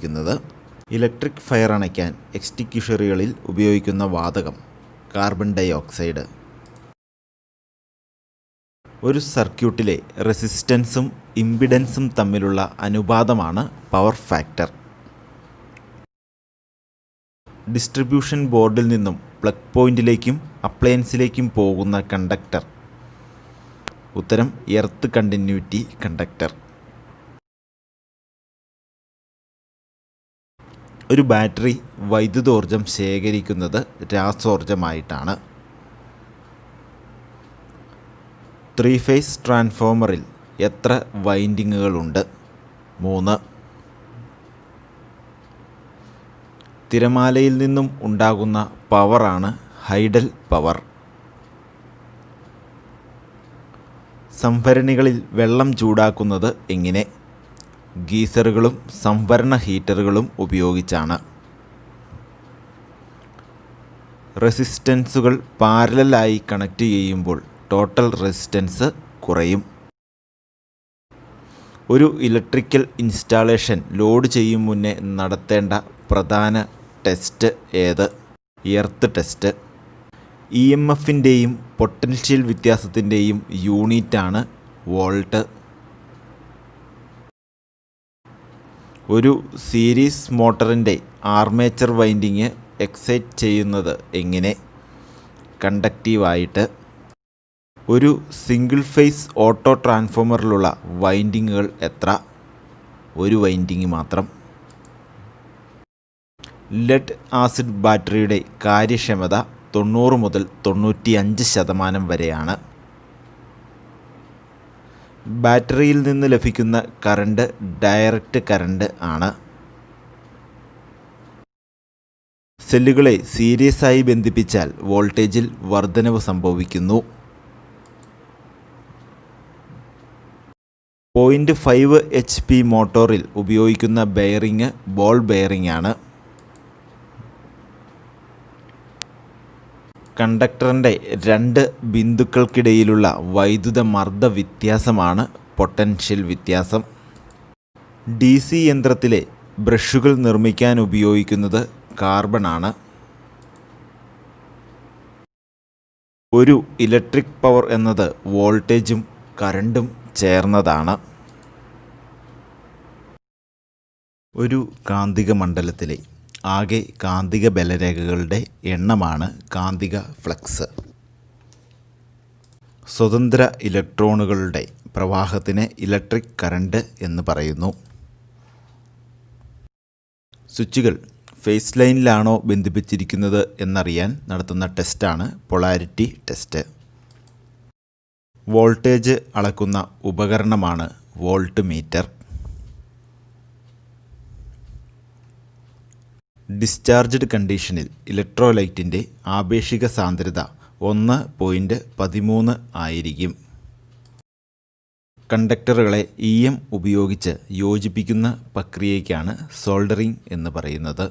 ഉപയോഗിക്കുന്നത്. Electric fire അണയ്ക്കാൻ എക്സ്റ്റിങ്ക്വിഷറുകളിൽ ഉപയോഗിക്കുന്ന വാതകം കാർബൺ ഡൈ ഓക്സൈഡ്. ഒരു സർക്യൂട്ടിലെ റെസിസ്റ്റൻസും ഇംപിഡൻസും തമ്മിലുള്ള അനുപാതമാണ് പവർ ഫാക്ടർ. ഡിസ്ട്രിബ്യൂഷൻ ബോർഡിൽ നിന്നും പ്ലഗ് പോയിന്റിലേക്കും അപ്ലയൻസിലേക്കും പോകുന്ന കണ്ടക്ടർ. ഉത്തരം എർത്ത് കണ്ടിന്യൂറ്റി കണ്ടക്ടർ. ഒരു ബാറ്ററി വൈദ്യുതോർജ്ജം ശേഖരിക്കുന്നത് രാസോർജ്ജമായിട്ടാണ്. 3 ഫേസ് ട്രാൻസ്ഫോമറിൽ എത്ര വൈൻഡിങ്ങുകളുണ്ട്? 3. തിരമാലയിൽ നിന്നും ഉണ്ടാകുന്ന പവറാണ് ഹൈഡൽ പവർ. സംഭരണികളിൽ വെള്ളം ചൂടാക്കുന്നത് എങ്ങനെ? ഗീസറുകളും സംഭരണ ഹീറ്ററുകളും ഉപയോഗിച്ചാണ്. റെസിസ്റ്റൻസുകൾ പാരലലായി കണക്ട് ചെയ്യുമ്പോൾ ടോട്ടൽ റെസിസ്റ്റൻസ് കുറയും. ഒരു ഇലക്ട്രിക്കൽ ഇൻസ്റ്റാളേഷൻ ലോഡ് ചെയ്യും മുന്നേ നടത്തേണ്ട പ്രധാന ടെസ്റ്റ് ഏത്? Earth test. EMFൻ്റെയും പൊട്ടൻഷ്യൽ വ്യത്യാസത്തിൻ്റെയും യൂണിറ്റാണ് വോൾട്ട്. ഒരു സീരീസ് മോട്ടറിൻ്റെ ആർമേച്ചർ വൈൻഡിങ് എക്സൈറ്റ് ചെയ്യുന്നത് എങ്ങനെ? കണ്ടക്റ്റീവായിട്ട്. ഒരു സിംഗിൾ ഫേസ് ഓട്ടോ ട്രാൻസ്ഫോമറിലുള്ള വൈൻഡിങ്ങുകൾ എത്ര? ഒരു വൈൻഡിങ് മാത്രം. ലെഡ് ആസിഡ് ബാറ്ററിയുടെ കാര്യക്ഷമത 90 മുതൽ 95% വരെയാണ്. ബാറ്ററിയിൽ നിന്ന് ലഭിക്കുന്ന കറണ്ട് ഡയറക്റ്റ് കറണ്ട് ആണ്. സെല്ലുകളെ സീരീസായി ബന്ധിപ്പിച്ചാൽ വോൾട്ടേജിൽ വർധനവ് സംഭവിക്കുന്നു. 0.5 HP മോട്ടോറിൽ ഉപയോഗിക്കുന്ന ബെയറിംഗ് ബോൾ ബെയറിംഗ് ആണ്. കണ്ടക്ടറിൻ്റെ 2 ബിന്ദുക്കൾക്കിടയിലുള്ള വൈദ്യുത മർദ്ദ വ്യത്യാസമാണ് പൊട്ടൻഷ്യൽ വ്യത്യാസം. DC യന്ത്രത്തിലെ ബ്രഷുകൾ നിർമ്മിക്കാൻ ഉപയോഗിക്കുന്നത് കാർബൺ ആണ്. ഒരു ഇലക്ട്രിക് പവർ എന്നത് വോൾട്ടേജും കറണ്ടും ചേർന്നതാണ്. ഒരു കാന്തിക മണ്ഡലത്തിലെ ആകെ കാന്തിക ബലരേഖകളുടെ എണ്ണമാണ് കാന്തിക ഫ്ലക്സ്. സ്വതന്ത്ര ഇലക്ട്രോണുകളുടെ പ്രവാഹത്തിന് ഇലക്ട്രിക് കറണ്ട് എന്ന് പറയുന്നു. സ്വിച്ചുകൾ ഫേസ് ലൈനിലാണോ ബന്ധിപ്പിച്ചിരിക്കുന്നത് എന്നറിയാൻ നടത്തുന്ന ടെസ്റ്റാണ് പൊളാരിറ്റി ടെസ്റ്റ്. വോൾട്ടേജ് അളക്കുന്ന ഉപകരണമാണ് വോൾട്ട് മീറ്റർ. ഡിസ്ചാർജ്ഡ് കണ്ടീഷനിൽ ഇലക്ട്രോലൈറ്റിൻ്റെ ആപേക്ഷിക സാന്ദ്രത 1.13 ആയിരിക്കും. കണ്ടക്ടറുകളെ EM ഉപയോഗിച്ച് യോജിപ്പിക്കുന്ന പ്രക്രിയയ്ക്കാണ് സോൾഡറിംഗ് എന്ന് പറയുന്നത്.